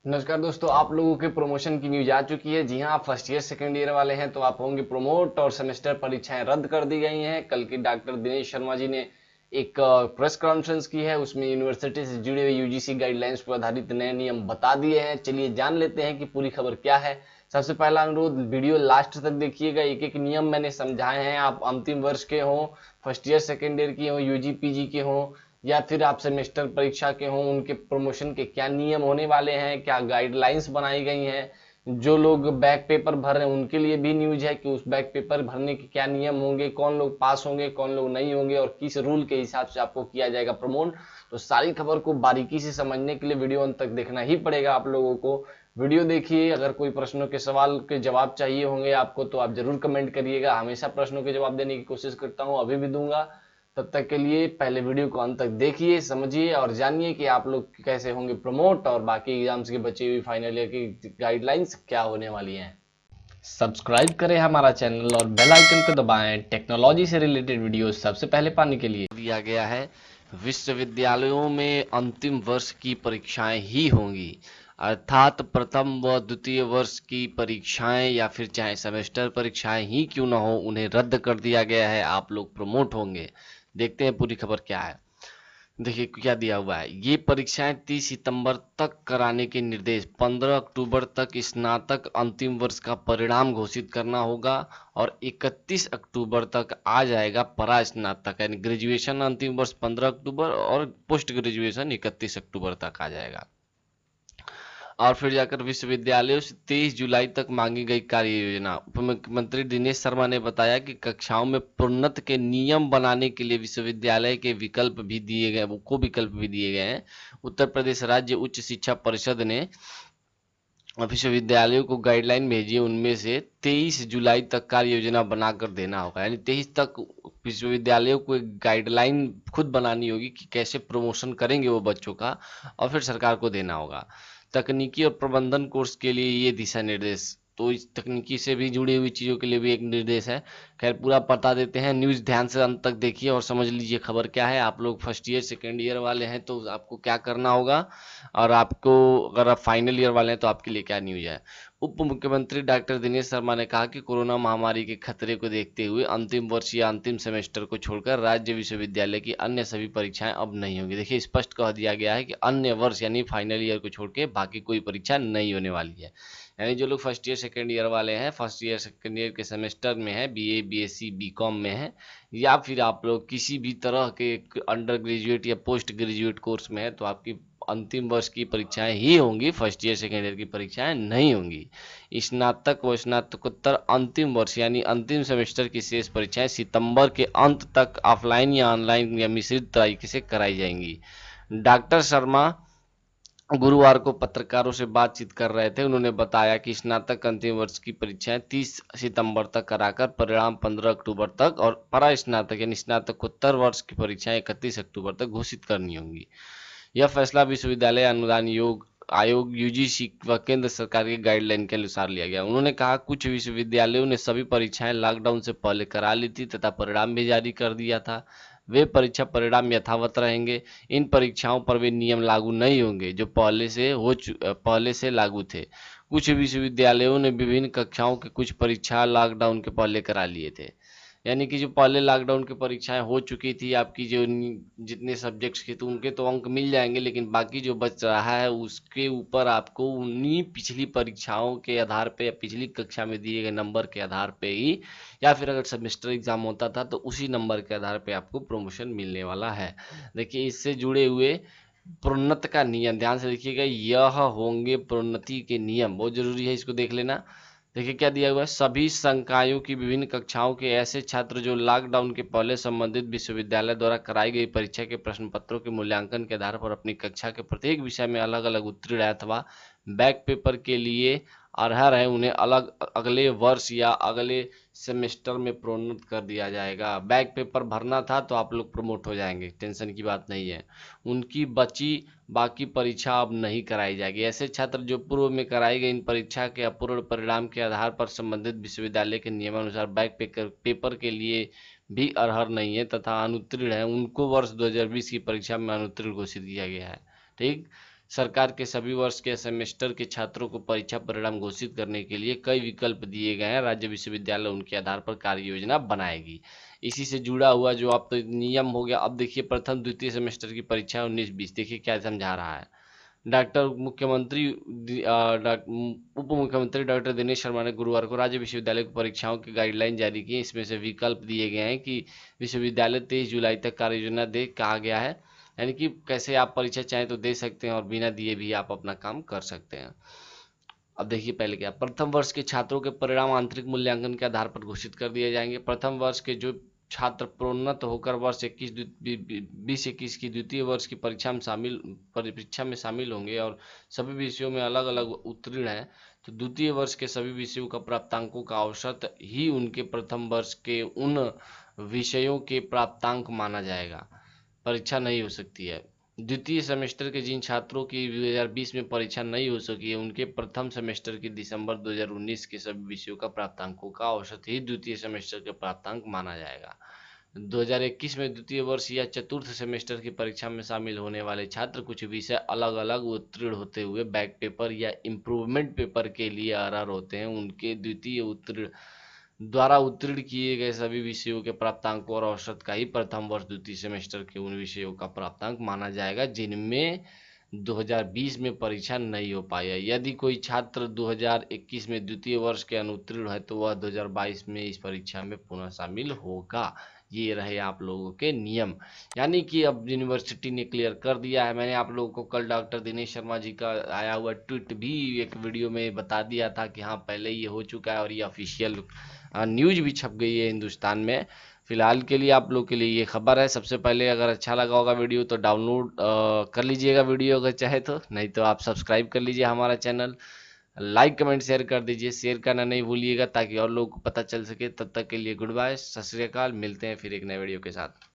नमस्कार दोस्तों, आप लोगों के प्रमोशन की न्यूज आ चुकी है। जी हां, आप फर्स्ट ईयर सेकंड ईयर वाले हैं तो आप होंगे प्रमोट और सेमेस्टर परीक्षाएं रद्द कर दी गई हैं। कल की डॉक्टर दिनेश शर्मा जी ने एक प्रेस कॉन्फ्रेंस की है, उसमें यूनिवर्सिटी से जुड़े हुए यूजीसी गाइडलाइंस पर आधारित नए नियम बता दिए हैं। चलिए जान लेते हैं कि पूरी खबर क्या है। सबसे पहला अनुरोध, वीडियो लास्ट तक देखिएगा। एक एक नियम मैंने समझाए हैं। आप अंतिम वर्ष के हों, फर्स्ट ईयर सेकेंड ईयर की हों, यूजी पीजी के हों, या फिर आप सेमेस्टर परीक्षा के हों, उनके प्रमोशन के क्या नियम होने वाले हैं, क्या गाइडलाइंस बनाई गई हैं। जो लोग बैक पेपर भर रहे हैं उनके लिए भी न्यूज है कि उस बैक पेपर भरने के क्या नियम होंगे, कौन लोग पास होंगे, कौन लोग नहीं होंगे, और किस रूल के हिसाब से आपको किया जाएगा प्रमोट। तो सारी खबर को बारीकी से समझने के लिए वीडियो अंत तक देखना ही पड़ेगा आप लोगों को। वीडियो देखिए। अगर कोई प्रश्नों के सवाल के जवाब चाहिए होंगे आपको तो आप जरूर कमेंट करिएगा। हमेशा प्रश्नों के जवाब देने की कोशिश करता हूँ, अभी भी दूंगा। तब तक के लिए पहले वीडियो को अंत तक देखिए, समझिए और जानिए कि आप लोग कैसे होंगे प्रमोट और बाकी एग्जाम्स की बची हुई फाइनल ईयर की गाइडलाइंस क्या होने वाली हैं। सब्सक्राइब करें हमारा चैनल और बेल आइकन को दबाएं टेक्नोलॉजी से रिलेटेड वीडियो सबसे पहले पाने के लिए। दिया गया है, विश्वविद्यालयों में अंतिम वर्ष की परीक्षाएं ही होंगी, अर्थात प्रथम व द्वितीय वर्ष की परीक्षाएं या फिर चाहे सेमेस्टर परीक्षाएं ही क्यों ना हो, उन्हें रद्द कर दिया गया है। आप लोग प्रमोट होंगे। देखते हैं पूरी खबर क्या है। देखिए क्या दिया हुआ है। ये परीक्षाएं 30 सितंबर तक कराने के निर्देश। 15 अक्टूबर तक स्नातक अंतिम वर्ष का परिणाम घोषित करना होगा और 31 अक्टूबर तक आ जाएगा परा स्नातक, यानी ग्रेजुएशन अंतिम वर्ष 15 अक्टूबर और पोस्ट ग्रेजुएशन 31 अक्टूबर तक आ जाएगा। और फिर जाकर विश्वविद्यालयों से 23 जुलाई तक मांगी गई कार्य योजना। उप मुख्यमंत्री दिनेश शर्मा ने बताया कि कक्षाओं में प्रोन्नत के नियम बनाने के लिए विश्वविद्यालय के विकल्प भी दिए गए, को विकल्प भी दिए गए हैं। उत्तर प्रदेश राज्य उच्च शिक्षा परिषद ने विश्वविद्यालयों को गाइडलाइन भेजी है, उनमें से 23 जुलाई तक कार्य योजना बनाकर देना होगा, यानी 23 तक विश्वविद्यालयों को एक गाइडलाइन खुद बनानी होगी कि कैसे प्रमोशन करेंगे वो बच्चों का, और फिर सरकार को देना होगा। तकनीकी और प्रबंधन कोर्स के लिए ये दिशा निर्देश, तो इस तकनीकी से भी जुड़ी हुई चीज़ों के लिए भी एक निर्देश है। खैर पूरा बता देते हैं, न्यूज़ ध्यान से अंत तक देखिए और समझ लीजिए खबर क्या है। आप लोग फर्स्ट ईयर सेकेंड ईयर वाले हैं तो आपको क्या करना होगा, और आपको अगर आप फाइनल ईयर वाले हैं तो आपके लिए क्या न्यूज है। उप मुख्यमंत्री डॉक्टर दिनेश शर्मा ने कहा कि कोरोना महामारी के खतरे को देखते हुए अंतिम वर्ष या अंतिम सेमेस्टर को छोड़कर राज्य विश्वविद्यालय की अन्य सभी परीक्षाएं अब नहीं होंगी। देखिए स्पष्ट कह दिया गया है कि अन्य वर्ष यानी फाइनल ईयर को छोड़ के बाकी कोई परीक्षा नहीं होने वाली है। यानी जो लोग फर्स्ट ईयर सेकेंड ईयर वाले हैं, फर्स्ट ईयर सेकेंड ईयर के सेमेस्टर में है, बीए बीएससी बीकॉम में है, या फिर आप लोग किसी भी तरह के अंडर ग्रेजुएट या पोस्ट ग्रेजुएट कोर्स में है, तो आपकी अंतिम वर्ष की परीक्षाएं ही होंगी, फर्स्ट ईयर सेकेंड ईयर की परीक्षाएं नहीं होंगी। स्नातक व स्नातकोत्तर अंतिम वर्ष यानी अंतिम सेमेस्टर की शेष परीक्षाएं सितंबर के अंत तक ऑफलाइन या ऑनलाइन या मिश्रित तरीके से कराई जाएंगी। डॉक्टर शर्मा गुरुवार को पत्रकारों से बातचीत कर रहे थे। उन्होंने बताया कि स्नातक अंतिम वर्ष की परीक्षाएं 30 सितंबर तक कराकर परिणाम 15 अक्टूबर तक, और परा स्नातक यानी स्नातकोत्तर वर्ष की परीक्षाएं 31 अक्टूबर तक घोषित करनी होंगी। यह फैसला विश्वविद्यालय अनुदान आयोग यूजीसी व केंद्र सरकार की गाइडलाइन के अनुसार लिया गया। उन्होंने कहा कुछ विश्वविद्यालयों ने सभी परीक्षाएं लॉकडाउन से पहले करा ली थी तथा परिणाम भी जारी कर दिया था। वे परीक्षा परिणाम यथावत रहेंगे। इन परीक्षाओं पर वे नियम लागू नहीं होंगे जो पहले से लागू थे। कुछ विश्वविद्यालयों ने विभिन्न कक्षाओं के कुछ परीक्षा लॉकडाउन के पहले करा लिए थे। यानी कि जो पहले लॉकडाउन की परीक्षाएं हो चुकी थी आपकी, जो जितने सब्जेक्ट्स के तो उनके तो अंक मिल जाएंगे, लेकिन बाकी जो बच रहा है उसके ऊपर आपको उन्हीं पिछली परीक्षाओं के आधार पे या पिछली कक्षा में दिए गए नंबर के आधार पे ही, या फिर अगर सेमेस्टर एग्जाम होता था तो उसी नंबर के आधार पे आपको प्रमोशन मिलने वाला है। देखिए इससे जुड़े हुए प्रोन्नत का नियम ध्यान से देखिएगा, यह होंगे प्रोन्नति के नियम, बहुत जरूरी है, इसको देख लेना। देखिए क्या दिया हुआ है, सभी संकायों की विभिन्न कक्षाओं के ऐसे छात्र जो लॉकडाउन के पहले संबंधित विश्वविद्यालय द्वारा कराई गई परीक्षा के प्रश्न पत्रों के मूल्यांकन के आधार पर अपनी कक्षा के प्रत्येक विषय में अलग अलग उत्तीर्ण है अथवा बैक पेपर के लिए अर्ह है, उन्हें अलग अगले वर्ष या अगले सेमेस्टर में प्रोन्नत कर दिया जाएगा। बैक पेपर भरना था तो आप लोग प्रमोट हो जाएंगे, टेंशन की बात नहीं है। उनकी बची बाकी परीक्षा अब नहीं कराई जाएगी। ऐसे छात्र जो पूर्व में कराई गई इन परीक्षा के अपूर्ण परिणाम के आधार पर संबंधित विश्वविद्यालय के नियमानुसार बैक पेपर के लिए भी अर्ह नहीं है तथा अनुत्तीर्ण है, उनको वर्ष 2020 की परीक्षा में अनुत्तीर्ण घोषित किया गया है। ठीक, सरकार के सभी वर्ष के सेमेस्टर के छात्रों को परीक्षा परिणाम घोषित करने के लिए कई विकल्प दिए गए हैं। राज्य विश्वविद्यालय उनके आधार पर कार्य योजना बनाएगी। इसी से जुड़ा हुआ जो अब तो नियम हो गया। अब देखिए प्रथम द्वितीय सेमेस्टर की परीक्षा 19-20 देखिए क्या समझा रहा है। डॉक्टर मुख्यमंत्री उप मुख्यमंत्री डॉक्टर दिनेश शर्मा ने गुरुवार को राज्य विश्वविद्यालय की परीक्षाओं की गाइडलाइन जारी की। इसमें से विकल्प दिए गए हैं कि विश्वविद्यालय 23 जुलाई तक कार्य योजना दे कहा गया है, यानी कि कैसे आप परीक्षा चाहें तो दे सकते हैं और बिना दिए भी आप अपना काम कर सकते हैं। अब देखिए पहले क्या, प्रथम वर्ष के छात्रों के परिणाम आंतरिक मूल्यांकन के आधार पर घोषित कर दिए जाएंगे। प्रथम वर्ष के जो छात्र प्रोन्नत होकर वर्ष 20-21 की द्वितीय वर्ष की परीक्षा में शामिल होंगे और सभी विषयों में अलग अलग उत्तीर्ण हैं, तो द्वितीय वर्ष के सभी विषयों का प्राप्तांकों का औसत ही उनके प्रथम वर्ष के उन विषयों के प्राप्तांक माना जाएगा। परीक्षा नहीं हो सकती है। द्वितीय सेमेस्टर के जिन छात्रों की 2020 में परीक्षा नहीं हो सकी है, उनके प्रथम सेमेस्टर की दिसंबर 2019 के सभी विषयों का प्राप्तांकों का औसत ही द्वितीय सेमेस्टर के प्राप्तांक माना जाएगा। 2021 में द्वितीय वर्ष या चतुर्थ सेमेस्टर की परीक्षा में शामिल होने वाले छात्र कुछ विषय अलग अलग उत्तीर्ण होते हुए बैक पेपर या इम्प्रूवमेंट पेपर के लिए अर्ह होते हैं। उनके द्वितीय उत्तीर्ण द्वारा उत्तीर्ण किए गए सभी विषयों के प्राप्तांकों और औसत का ही प्रथम वर्ष द्वितीय सेमेस्टर के उन विषयों का प्राप्तांक माना जाएगा जिनमें 2020 में परीक्षा नहीं हो पाई है। यदि कोई छात्र 2021 में द्वितीय वर्ष के अनुत्तीर्ण है तो वह 2022 में इस परीक्षा में पुनः शामिल होगा। ये रहे आप लोगों के नियम, यानी कि अब यूनिवर्सिटी ने क्लियर कर दिया है। मैंने आप लोगों को कल डॉक्टर दिनेश शर्मा जी का आया हुआ ट्वीट भी एक वीडियो में बता दिया था कि हाँ पहले ये हो चुका है और ये ऑफिशियल न्यूज भी छप गई है हिंदुस्तान में। फिलहाल के लिए आप लोग के लिए ये खबर है। सबसे पहले अगर अच्छा लगा होगा वीडियो तो डाउनलोड कर लीजिएगा वीडियो अगर चाहे तो, नहीं तो आप सब्सक्राइब कर लीजिए हमारा चैनल। लाइक कमेंट शेयर कर दीजिए, शेयर करना नहीं भूलिएगा ताकि और लोगों को पता चल सके। तब तक के लिए गुड बाय, सत श्री अकाल। मिलते हैं फिर एक नए वीडियो के साथ।